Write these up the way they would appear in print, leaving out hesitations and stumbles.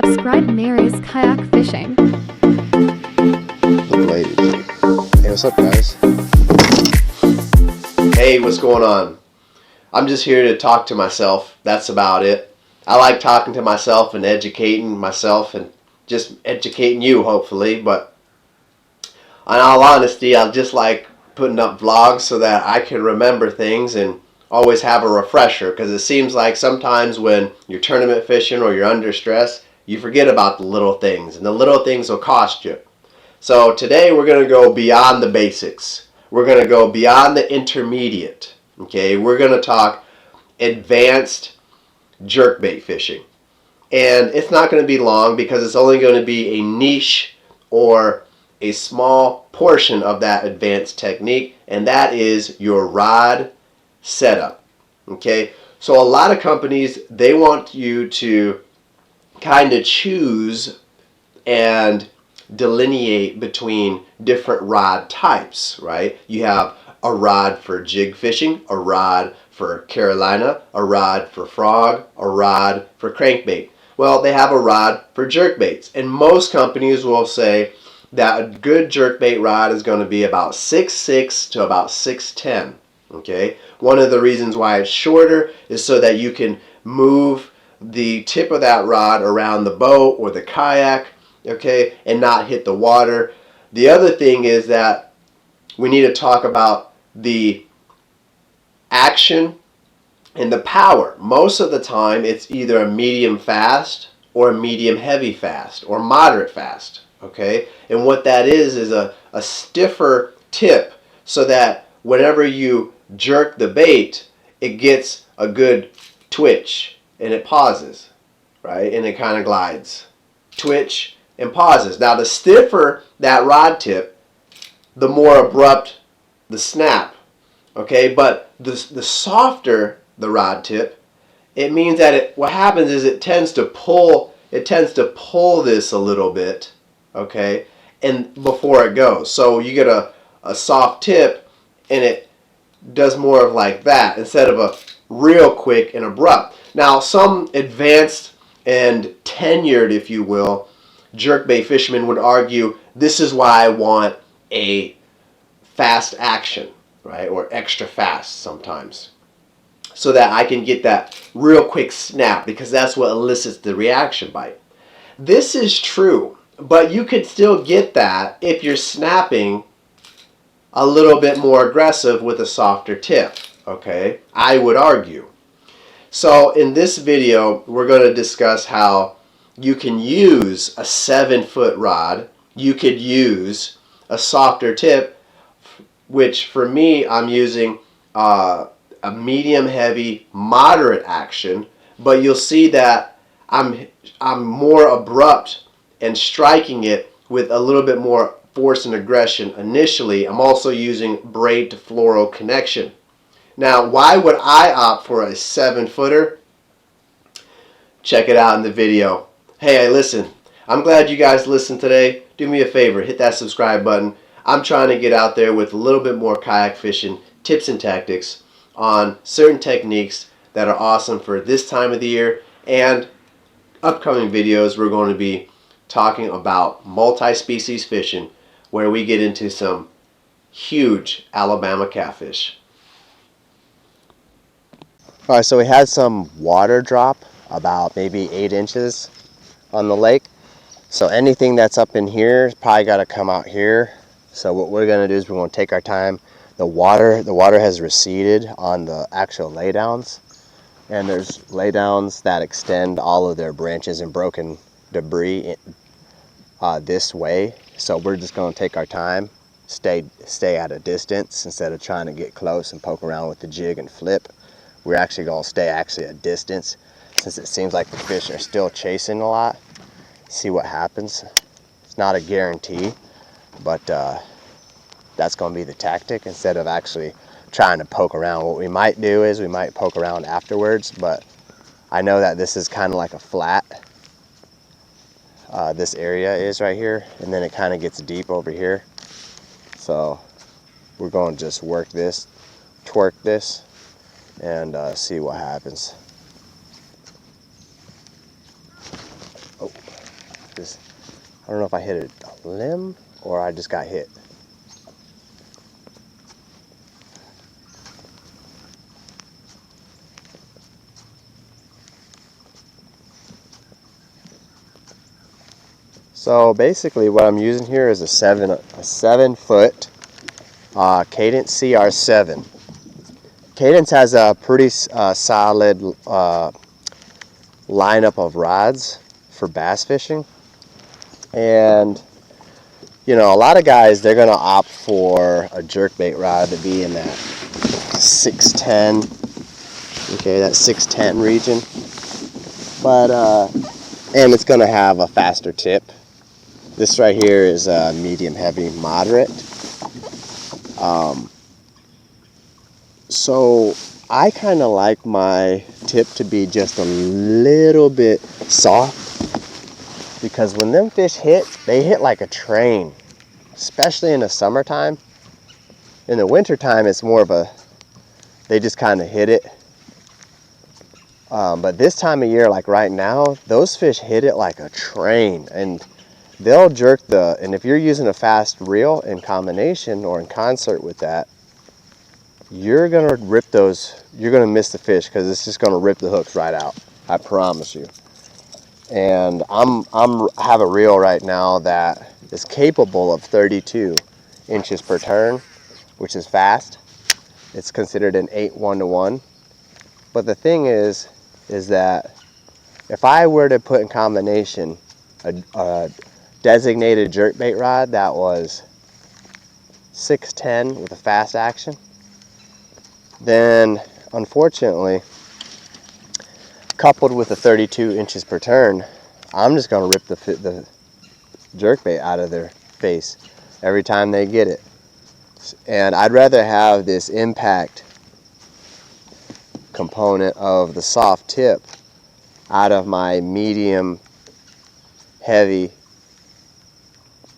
Subscribe Mary's Kayak Fishing. Look, ladies. Hey, what's up, guys? Hey, what's going on? I'm just here to talk to myself. That's about it. I like talking to myself and educating myself and just educating you, hopefully. But in all honesty, I just like putting up vlogs so that I can remember things and always have a refresher, because it seems like sometimes when you're tournament fishing or you're under stress, you forget about the little things, and the little things will cost you. So today we're going to go beyond the basics. We're going to go beyond the intermediate. Okay, we're going to talk advanced jerkbait fishing. And it's not going to be long because it's only going to be a niche or a small portion of that advanced technique, and that is your rod setup. Okay, so a lot of companies, they want you to kind of choose and delineate between different rod types, right? You have a rod for jig fishing, a rod for Carolina, a rod for frog, a rod for crankbait. Well, they have a rod for jerkbaits, and most companies will say that a good jerkbait rod is going to be about 6'6" to about 6'10". Okay, one of the reasons why it's shorter is so that you can move the tip of that rod around the boat or the kayak, okay, and not hit the water. The other thing is that we need to talk about the action and the power. Most of the time it's either a medium fast or a medium heavy fast or moderate fast, okay? And what that is a stiffer tip, so that whenever you jerk the bait, it gets a good twitch and it pauses, right? And it kind of glides. Twitch and pauses. Now the stiffer that rod tip, the more abrupt the snap, okay? But the softer the rod tip, it means that what happens is it tends to pull this a little bit, okay? And before it goes. So you get a soft tip and it does more of like that instead of a real quick and abrupt. Now some advanced and tenured, if you will, jerkbait fishermen would argue this is why I want a fast action, right? Or extra fast sometimes, so that I can get that real quick snap, because that's what elicits the reaction bite. This is true, but you could still get that if you're snapping a little bit more aggressive with a softer tip, okay? I would argue. So in this video, we're going to discuss how you can use a 7-foot rod. You could use a softer tip, which for me, I'm using a medium heavy moderate action, but you'll see that I'm more abrupt and striking it with a little bit more force and aggression initially. I'm also using braid to fluoro connection. Now, why would I opt for a 7-footer? Check it out in the video. Hey, listen, I'm glad you guys listened today. Do me a favor, hit that subscribe button. I'm trying to get out there with a little bit more kayak fishing tips and tactics on certain techniques that are awesome for this time of the year. And upcoming videos, we're going to be talking about multi-species fishing, where we get into some huge Alabama catfish. Alright, so we had some water drop, about maybe 8 inches on the lake. So anything that's up in here is probably got to come out here. So what we're going to do is we're going to take our time. The water has receded on the actual laydowns, and there's laydowns that extend all of their branches and broken debris this way. So we're just going to take our time, stay at a distance instead of trying to get close and poke around with the jig and flip. We're actually going to stay a distance, since it seems like the fish are still chasing a lot. See what happens. It's not a guarantee, but that's going to be the tactic instead of actually trying to poke around. What we might do is we might poke around afterwards, but I know that this is kind of like a flat. This area is right here, and then it kind of gets deep over here. So we're going to just work this, twerk this, and see what happens. Oh. I don't know if I hit a limb or I just got hit. So basically what I'm using here is a 7 foot Cadence CR7. Cadence has a pretty solid lineup of rods for bass fishing, and you know, a lot of guys, they're gonna opt for a jerkbait rod to be in that 610, okay, that 610 region, but and it's gonna have a faster tip. This right here is medium heavy moderate. So I kind of like my tip to be just a little bit soft, because when them fish hit, they hit like a train, especially in the summertime. In the wintertime, it's more of a, they just kind of hit it. But this time of year, like right now, those fish hit it like a train, and they'll jerk and if you're using a fast reel in combination or in concert with that, you're gonna rip those, you're gonna miss the fish, because it's just gonna rip the hooks right out. I promise you. And I have a reel right now that is capable of 32 inches per turn, which is fast. It's considered an 8 1-to-1. But the thing is that if I were to put in combination a designated jerkbait rod that was 610 with a fast action, then unfortunately, coupled with the 32 inches per turn, I'm just going to rip the jerkbait out of their face every time they get it. And I'd rather have this impact component of the soft tip out of my medium heavy,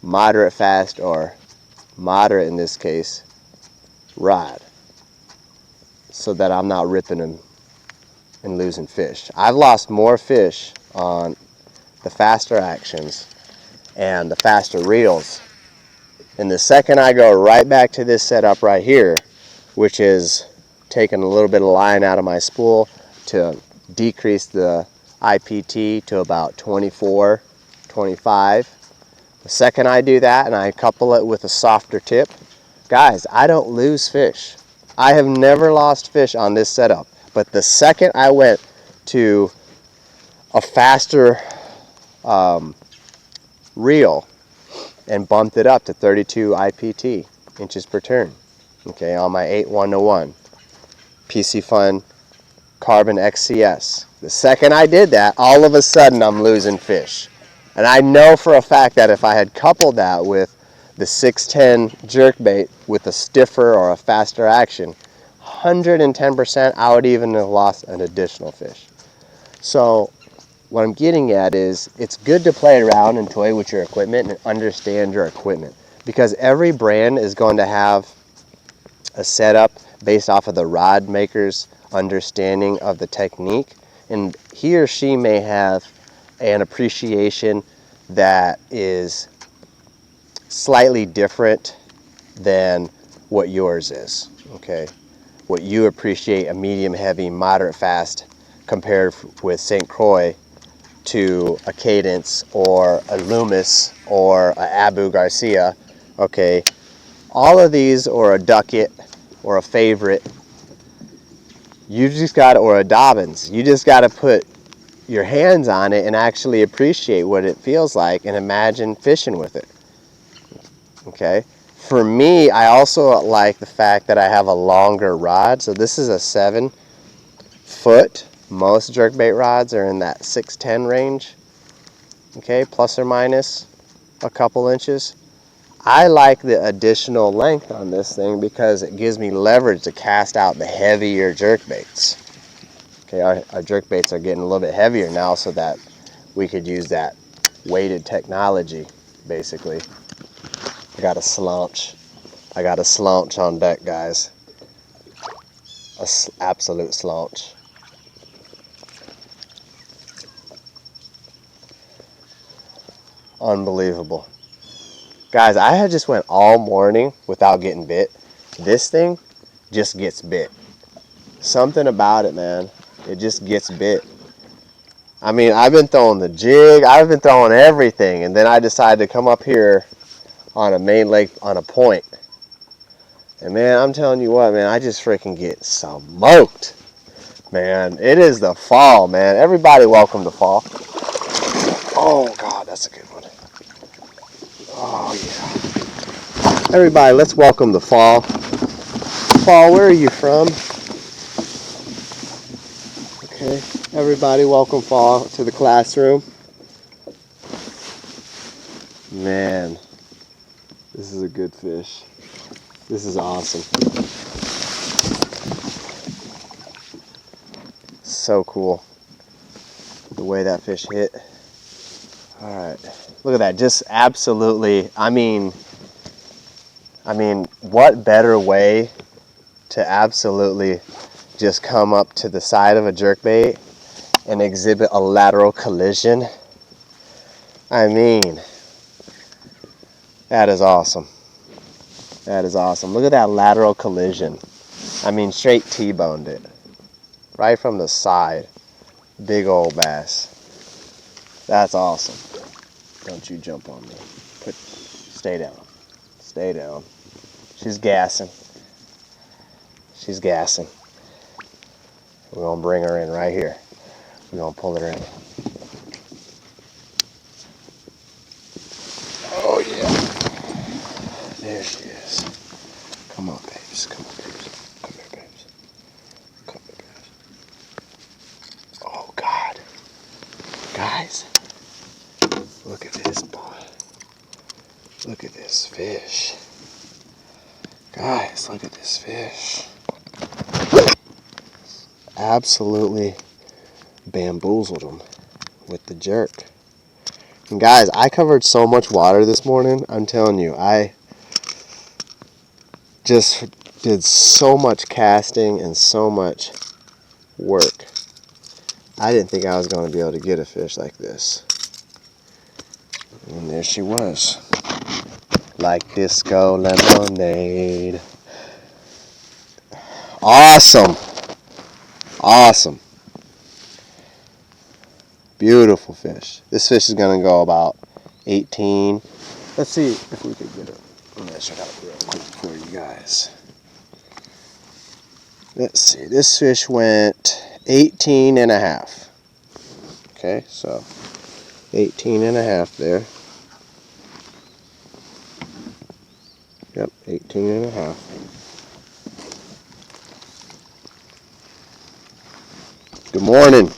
moderate fast, or moderate in this case, rod, so that I'm not ripping them and losing fish. I've lost more fish on the faster actions and the faster reels, and the second I go right back to this setup right here, which is taking a little bit of line out of my spool to decrease the IPT to about 24, 25. The second I do that and I couple it with a softer tip, guys, I don't lose fish. I have never lost fish on this setup. But the second I went to a faster reel and bumped it up to 32 IPT, inches per turn, okay, on my 8 1-to-1 PC Fun Carbon XCS. The second I did that, all of a sudden I'm losing fish. And I know for a fact that if I had coupled that with the 610 jerkbait with a stiffer or a faster action, 110% I would even have lost an additional fish. So what I'm getting at is, it's good to play around and toy with your equipment and understand your equipment, because every brand is going to have a setup based off of the rod maker's understanding of the technique, and he or she may have an appreciation that is slightly different than what yours is, okay? What you appreciate, a medium heavy, moderate fast, compared with St. Croix to a Cadence or a Loomis or a Abu Garcia, okay? All of these, or a Duckett or a Favorite, you just got, or a Dobbins, you just got to put your hands on it and actually appreciate what it feels like and imagine fishing with it, okay? For me, I also like the fact that I have a longer rod. So this is a 7 foot. Most jerkbait rods are in that 610 range, okay, plus or minus a couple inches. I like the additional length on this thing because it gives me leverage to cast out the heavier jerkbaits. Okay, our jerkbaits are getting a little bit heavier now, so that we could use that weighted technology, basically. I got a slouch. I got a slouch on deck, guys. Absolute slouch. Unbelievable. Guys, I had just went all morning without getting bit. This thing just gets bit. Something about it, man. It just gets bit. I mean, I've been throwing the jig. I've been throwing everything. And then I decided to come up here on a main lake on a point. And man, I'm telling you what, man, I just freaking get smoked. Man, it is the fall, man. Everybody welcome to fall. Oh, God, that's a good one. Oh, yeah. Everybody, let's welcome the fall. Fall, where are you from? Okay, everybody, welcome fall to the classroom. Man, this is a good fish. This is awesome. So cool. The way that fish hit. All right, look at that. Just absolutely, I mean, what better way to absolutely just come up to the side of a jerkbait and exhibit a lateral collision? I mean, that is awesome. That is awesome. Look at that lateral collision. I mean, straight T-boned it. Right from the side. Big old bass. That's awesome. Don't you jump on me. Stay down. Stay down. She's gassing. She's gassing. We're going to bring her in right here. We're going to pull her in. Oh, yeah. There she is. Come on, babes. Come on, babes. Come here, babes. Come here, babes. Oh, God. Guys, look at this boy. Look at this fish. Guys, look at this fish. Absolutely bamboozled him with the jerk. And guys, I covered so much water this morning. I'm telling you, I just did so much casting and so much work. I didn't think I was going to be able to get a fish like this. And there she was. Like disco lemonade. Awesome. Awesome. Beautiful fish. This fish is going to go about 18. Let's see if we can get it. Measure it out real quick for you guys. Let's see. This fish went 18 and a half. Okay, so 18 and a half there. Yep, 18 and a half. Good morning.